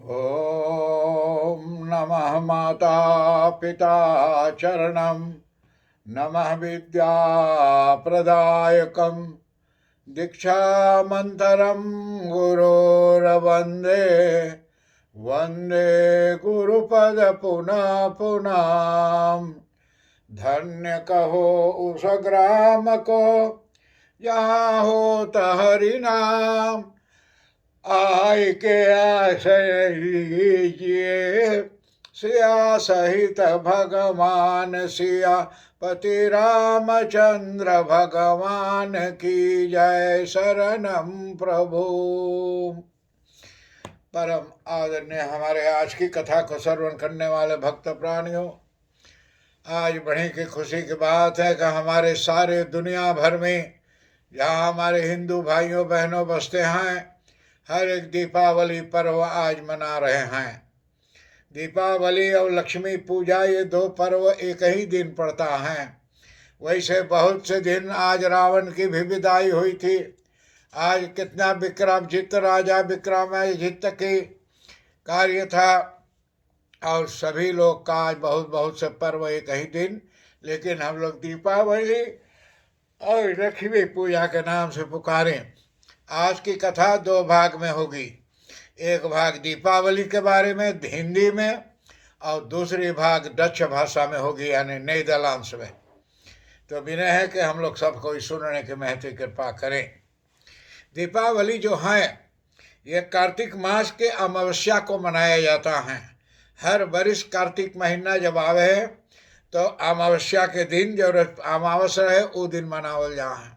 ॐ नमः माता पिता चरणं नमः विद्याप्रदायकं दीक्षामन्तरं गुरोर्वन्दे वन्दे गुरुपदपुनः पुनः। धन्य कहो उस ग्राम को जहाँ होत हरिनाम, आय के आश्रय लीजिए सिया सहित भगवान सिया पति रामचंद्र भगवान की जय। शरणम प्रभु। परम आदरणीय हमारे आज की कथा को श्रवण करने वाले भक्त प्राणियों, आज बड़ी की खुशी की बात है कि हमारे सारे दुनिया भर में जहाँ हमारे हिंदू भाइयों बहनों बसते हैं, हर एक दीपावली पर्व आज मना रहे हैं। दीपावली और लक्ष्मी पूजा ये दो पर्व एक ही दिन पड़ता है। वैसे बहुत से दिन आज रावण की भी विदाई हुई थी। आज कितना विक्रमादित्य राजा विक्रमादित्य की कार्य था और सभी लोग का आज बहुत बहुत से पर्व एक ही दिन, लेकिन हम लोग दीपावली और लक्ष्मी पूजा के नाम से पुकारें। आज की कथा दो भाग में होगी। एक भाग दीपावली के बारे में हिंदी में और दूसरी भाग डच भाषा में होगी, यानी नीदरलैंड्स में। तो विनय है कि हम लोग सबको सुनने की महती कृपा करें। दीपावली जो है ये कार्तिक मास के अमावस्या को मनाया जाता है। हर वर्ष कार्तिक महीना जब आवे है तो अमावस्या के दिन जो अमावस्या है वो दिन मनावल जा है।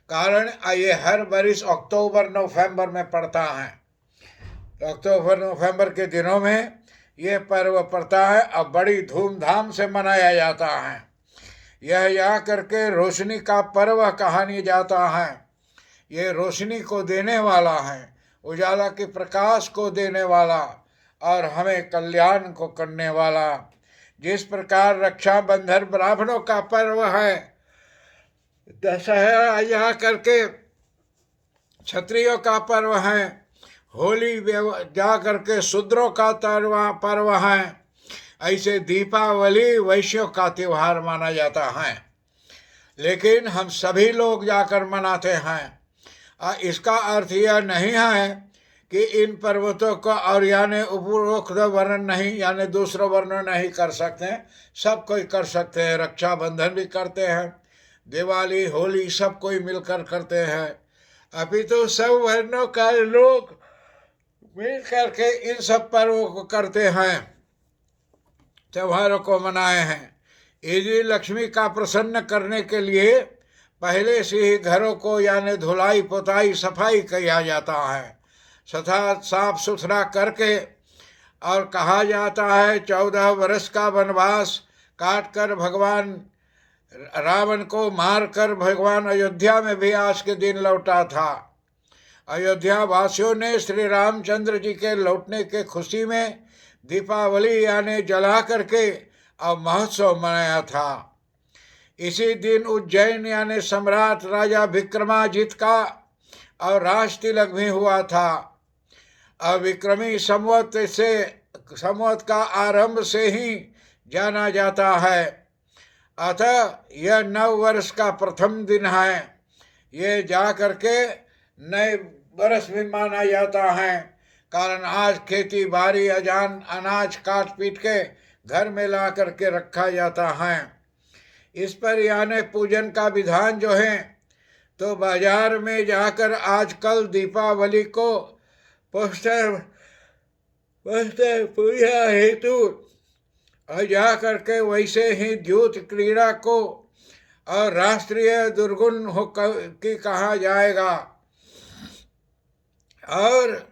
कारण ये हर वर्ष अक्टूबर नवंबर में पड़ता है। तो अक्टूबर नवंबर के दिनों में ये पर्व पड़ता है और बड़ी धूमधाम से मनाया जाता है। यह यहाँ करके रोशनी का पर्व कहानी जाता है। ये रोशनी को देने वाला है, उजाला के प्रकाश को देने वाला और हमें कल्याण को करने वाला। जिस प्रकार रक्षाबंधन ब्राह्मणों का पर्व है, दशहरा जा करके क्षत्रियों का पर्व है, होली जा करके शूद्रों का पर्व है, ऐसे दीपावली वैश्यों का त्यौहार माना जाता है। लेकिन हम सभी लोग जाकर मनाते हैं। इसका अर्थ यह नहीं है कि इन पर्वतों को और यानी उपरोक्त वर्णन नहीं, यानी दूसरा वर्णन नहीं कर सकते। सब कोई कर सकते हैं। रक्षाबंधन भी करते हैं, दिवाली होली सब कोई मिलकर करते हैं। अभी तो सब वर्णों का लोग मिल करके इन सब पर्वों को करते हैं, त्योहारों को मनाए हैं। यदि लक्ष्मी का प्रसन्न करने के लिए पहले से ही घरों को यानी धुलाई पुताई सफाई किया जाता है, तथा साफ सुथरा करके। और कहा जाता है 14 वर्ष का वनवास काट कर भगवान रावण को मारकर भगवान अयोध्या में भी आज के दिन लौटा था। अयोध्या वासियों ने श्री रामचंद्र जी के लौटने के खुशी में दीपावली यानी जला करके और महोत्सव मनाया था। इसी दिन उज्जैन यानी सम्राट राजा विक्रमादित्य का और राज तिलक भी हुआ था। और विक्रमी संवत का आरंभ से ही जाना जाता है। अतः यह नव वर्ष का प्रथम दिन है। ये जा करके नए वर्ष भी माना जाता है। कारण आज खेती बाड़ी अनाज काट पीट के घर में ला करके रखा जाता है। इस पर यानी पूजन का विधान जो है, तो बाजार में जाकर आजकल दीपावली को पूजा हेतु और जा करके वैसे ही द्यूत क्रीड़ा को और राष्ट्रीय दुर्गुण की कहा जाएगा। और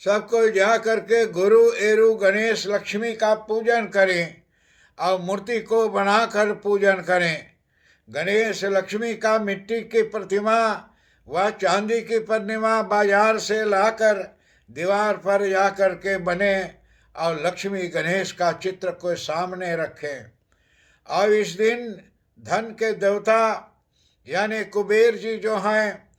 सबको जा करके गुरु एरु गणेश लक्ष्मी का पूजन करें और मूर्ति को बनाकर पूजन करें। गणेश लक्ष्मी का मिट्टी की प्रतिमा व चांदी की प्रतिमा बाजार से लाकर दीवार पर जा कर के बने और लक्ष्मी गणेश का चित्र को सामने रखें। और इस दिन धन के देवता यानी कुबेर जी जो हैं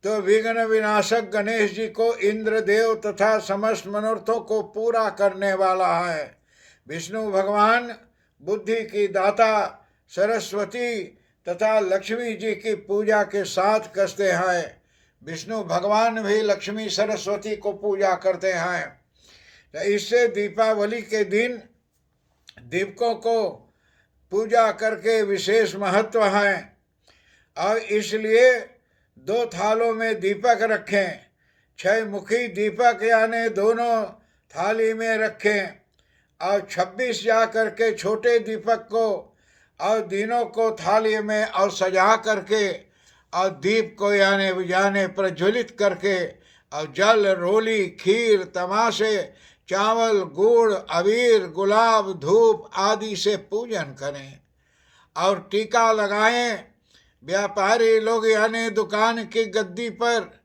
तो विघ्न विनाशक गणेश जी को इंद्र देव तथा समस्त मनोरथों को पूरा करने वाला है। विष्णु भगवान बुद्धि की दाता सरस्वती तथा लक्ष्मी जी की पूजा के साथ कसते हैं। विष्णु भगवान भी लक्ष्मी सरस्वती को पूजा करते हैं। तो इससे दीपावली के दिन दीपकों को पूजा करके विशेष महत्व है। और इसलिए 2 थालों में दीपक रखें, 6 मुखी दीपक यानी दोनों थाली में रखें, और 26 जा करके छोटे दीपक को और दिनों को थाली में और सजा करके और दीप को यानी प्रज्वलित करके और जल रोली खीर तमाशे चावल गुड़ अबीर गुलाब धूप आदि से पूजन करें और टीका लगाएं। व्यापारी लोग यानी दुकान की गद्दी पर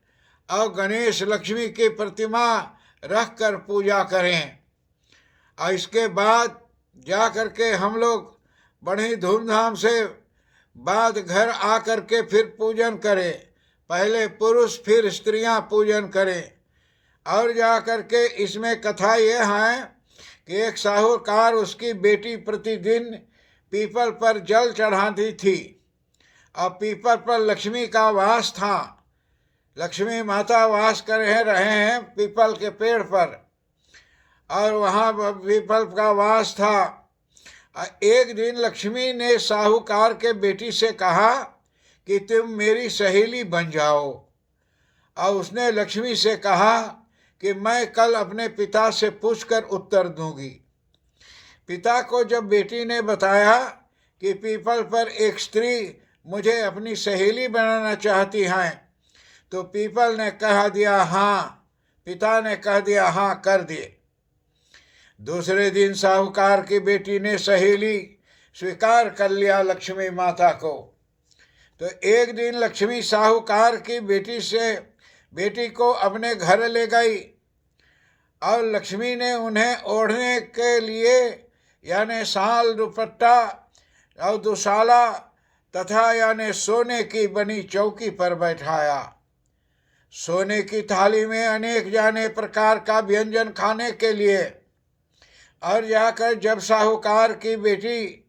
और गणेश लक्ष्मी की प्रतिमा रख कर पूजा करें। और इसके बाद जा कर के हम लोग बड़ी धूमधाम से बाद घर आ कर के फिर पूजन करें। पहले पुरुष फिर स्त्रियां पूजन करें। और जा कर के इसमें कथा यह है कि एक साहूकार उसकी बेटी प्रतिदिन पीपल पर जल चढ़ाती थी और पीपल पर लक्ष्मी का वास था। लक्ष्मी माता वास कर रहे हैं पीपल के पेड़ पर और वहाँ पीपल का वास था। एक दिन लक्ष्मी ने साहूकार के बेटी से कहा कि तुम मेरी सहेली बन जाओ। और उसने लक्ष्मी से कहा कि मैं कल अपने पिता से पूछकर उत्तर दूंगी। पिता को जब बेटी ने बताया कि पीपल पर एक स्त्री मुझे अपनी सहेली बनाना चाहती है तो पीपल ने कह दिया हाँ, पिता ने कह दिया हाँ कर दिए। दूसरे दिन साहूकार की बेटी ने सहेली स्वीकार कर लिया लक्ष्मी माता को। तो एक दिन लक्ष्मी साहूकार की बेटी को अपने घर ले गई और लक्ष्मी ने उन्हें ओढ़ने के लिए यानी शाल दुपट्टा और दुशाला तथा यानी सोने की बनी चौकी पर बैठाया। सोने की थाली में अनेक जाने प्रकार का व्यंजन खाने के लिए। और जाकर जब साहूकार की बेटी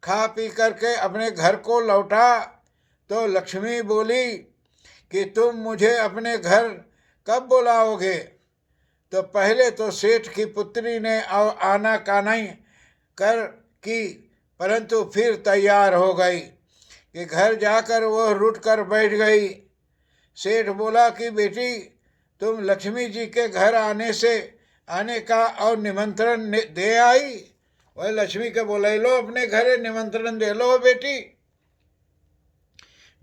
खा पी करके अपने घर को लौटा तो लक्ष्मी बोली कि तुम मुझे अपने घर कब बुलाओगे। तो पहले तो सेठ की पुत्री ने आनाकानी कर की, परंतु फिर तैयार हो गई कि घर जाकर वह रुट कर बैठ गई। सेठ बोला कि बेटी तुम लक्ष्मी जी के घर आने का और निमंत्रण दे आई। वह लक्ष्मी के बोले लो अपने घरे निमंत्रण दे लो बेटी।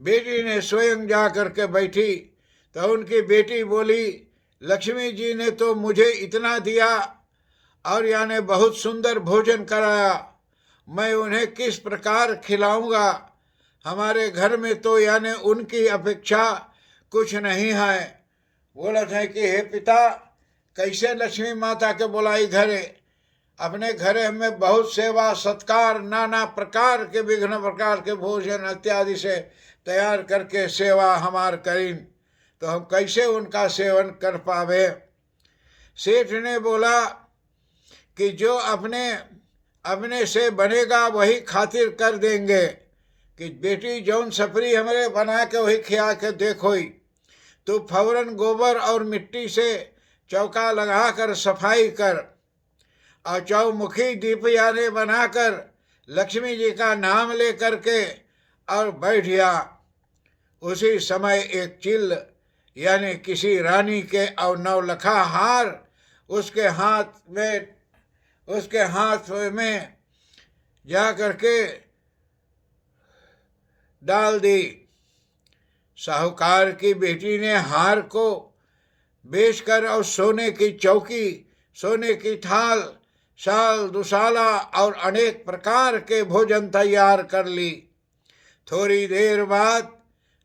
बेटी ने स्वयं जा करके बैठी तो उनकी बेटी बोली लक्ष्मी जी ने तो मुझे इतना दिया और यानी बहुत सुंदर भोजन कराया, मैं उन्हें किस प्रकार खिलाऊंगा। हमारे घर में तो यानी उनकी अपेक्षा कुछ नहीं है। बोला था कि हे पिता कैसे लक्ष्मी माता के बुलाई घरे, अपने घरे में बहुत सेवा सत्कार नाना प्रकार के विभिन्न प्रकार के भोजन इत्यादि से तैयार करके सेवा हमार करीन, तो हम कैसे उनका सेवन कर पावे। सेठ ने बोला कि जो अपने से बनेगा वही खातिर कर देंगे कि बेटी जौन सपरी हमारे बना के वही खिया के देखो ही। तो फौरन गोबर और मिट्टी से चौका लगाकर सफाई कर और चौमुखी दीप यानी बनाकर लक्ष्मी जी का नाम ले करके और बैठ गया। उसी समय एक चिल यानी किसी रानी के और नवलखा हार उसके हाथ में जा करके डाल दी। साहूकार की बेटी ने हार को बेचकर और सोने की चौकी, सोने की थाल, शाल दुशाला और अनेक प्रकार के भोजन तैयार कर ली। थोड़ी देर बाद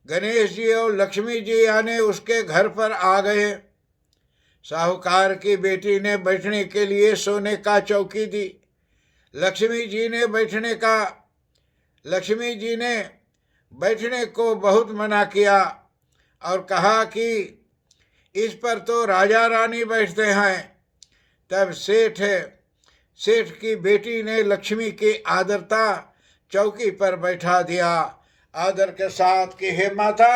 गणेश जी और लक्ष्मी जी यानी उसके घर पर आ गए। साहूकार की बेटी ने बैठने के लिए सोने का चौकी दी। लक्ष्मी जी ने बैठने को बहुत मना किया और कहा कि इस पर तो राजा रानी बैठते हैं। तब सेठ की बेटी ने लक्ष्मी की आदरता चौकी पर बैठा दिया आदर के साथ कि हे माता,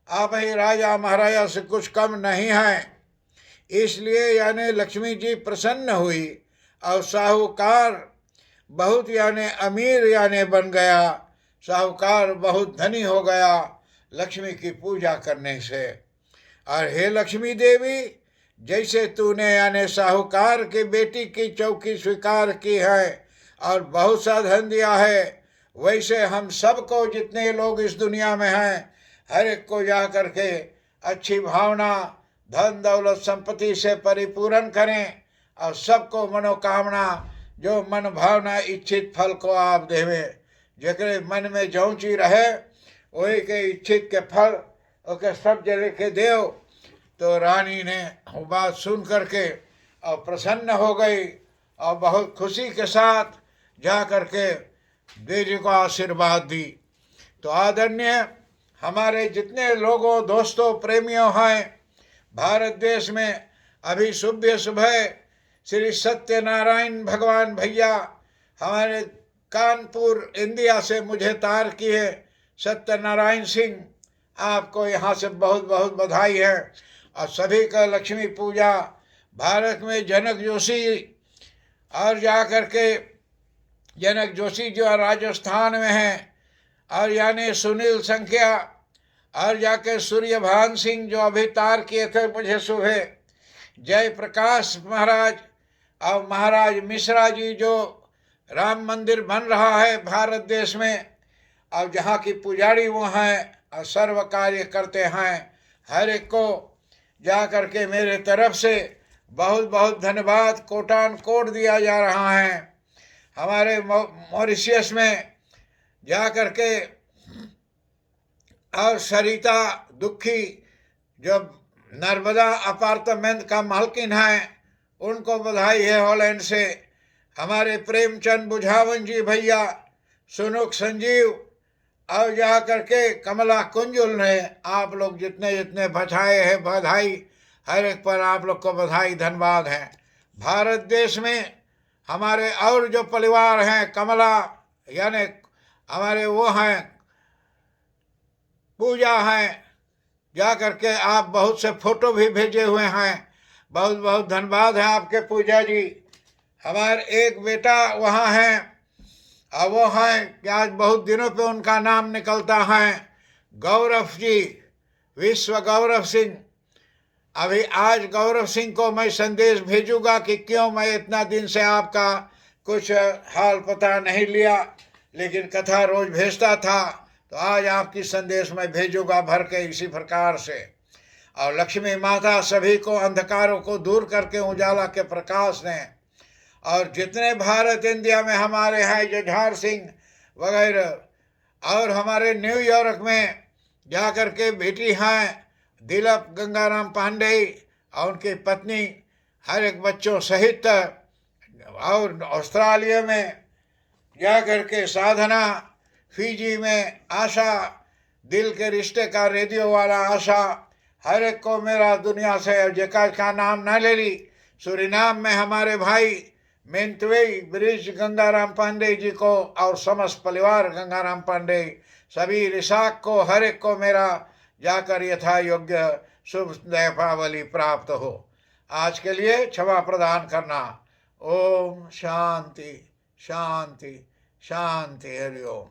आप ही राजा महाराजा से कुछ कम नहीं हैं। इसलिए यानी लक्ष्मी जी प्रसन्न हुई और साहूकार बहुत यानी अमीर यानी बन गया, साहूकार बहुत धनी हो गया लक्ष्मी की पूजा करने से। और हे लक्ष्मी देवी, जैसे तूने यानी साहूकार की बेटी की चौकी स्वीकार की है और बहुत सा धन दिया है, वैसे हम सबको जितने लोग इस दुनिया में हैं हर एक को जा करके अच्छी भावना धन दौलत संपत्ति से परिपूर्ण करें और सबको मनोकामना जो मन भावना इच्छित फल को आप देवे। जेकरे मन में जौन चीज रहे वही के इच्छित के फल ओके सब जले के देव। तो रानी ने वो बात सुन करके और प्रसन्न हो गई और बहुत खुशी के साथ जा करके देवी को आशीर्वाद दी। तो आदरणीय हमारे जितने लोगों दोस्तों प्रेमियों हैं भारत देश में, अभी सुबह श्री सत्यनारायण भगवान भैया हमारे कानपुर इंडिया से मुझे तार किए, सत्यनारायण सिंह, आपको यहाँ से बहुत बहुत बधाई है। और सभी का लक्ष्मी पूजा भारत में जनक जोशी और जा कर के जनक जोशी जो राजस्थान में हैं और यानी सुनील संख्या और जाके सूर्यभान सिंह जो अभी तार किए थे मुझे सुबह, जयप्रकाश महाराज और महाराज मिश्रा जी जो राम मंदिर बन रहा है भारत देश में और जहाँ की पुजारी वो हैं और सर्व कार्य करते हैं, हर एक को जा करके मेरे तरफ से बहुत बहुत धन्यवाद कोटान कोट दिया जा रहा है। हमारे मॉरिशस में जा करके और सरिता दुखी जो नर्मदा अपार्टमेंट का मालकिन है उनको बधाई है हॉलैंड से। हमारे प्रेमचंद बुझावन जी भैया, सुनुक संजीव और जा करके कमला कुंजुल ने, आप लोग जितने जितने बधाई है बधाई हर एक पर आप लोग को बधाई धन्यवाद है। भारत देश में हमारे और जो परिवार हैं कमला यानी हमारे वो हैं पूजा हैं, जा करके आप बहुत से फोटो भी भेजे हुए हैं, बहुत बहुत धन्यवाद है आपके पूजा जी। हमारे एक बेटा वहाँ हैं और वो हैं कि आज बहुत दिनों पे उनका नाम निकलता है, गौरव जी, विश्व गौरव सिंह। अभी आज गौरव सिंह को मैं संदेश भेजूंगा कि क्यों मैं इतना दिन से आपका कुछ हाल पता नहीं लिया, लेकिन कथा रोज भेजता था, तो आज आपकी संदेश मैं भेजूंगा भर के इसी प्रकार से। और लक्ष्मी माता सभी को अंधकारों को दूर करके उजाला के प्रकाश दें। और जितने भारत इंडिया में हमारे हैं जझार सिंह वगैरह और हमारे न्यूयॉर्क में जा कर के बेटी हैं दिलीप गंगाराम पांडे और उनकी पत्नी हर एक बच्चों सहित, और ऑस्ट्रेलिया में जा कर के साधना, फिजी में आशा, दिल के रिश्ते का रेडियो वाला आशा, हर एक को मेरा दुनिया से जेका का नाम ना ले ली। सूरीनाम में हमारे भाई मेंतवेई ब्रिज गंगाराम पांडे जी को और समस्त परिवार गंगाराम पांडे सभी रिसाक को हर एक को मेरा जाकर यथा योग्य शुभ दीपावली प्राप्त हो। आज के लिए क्षमा प्रदान करना। ओम शांति शांति शांति। हरि ओम।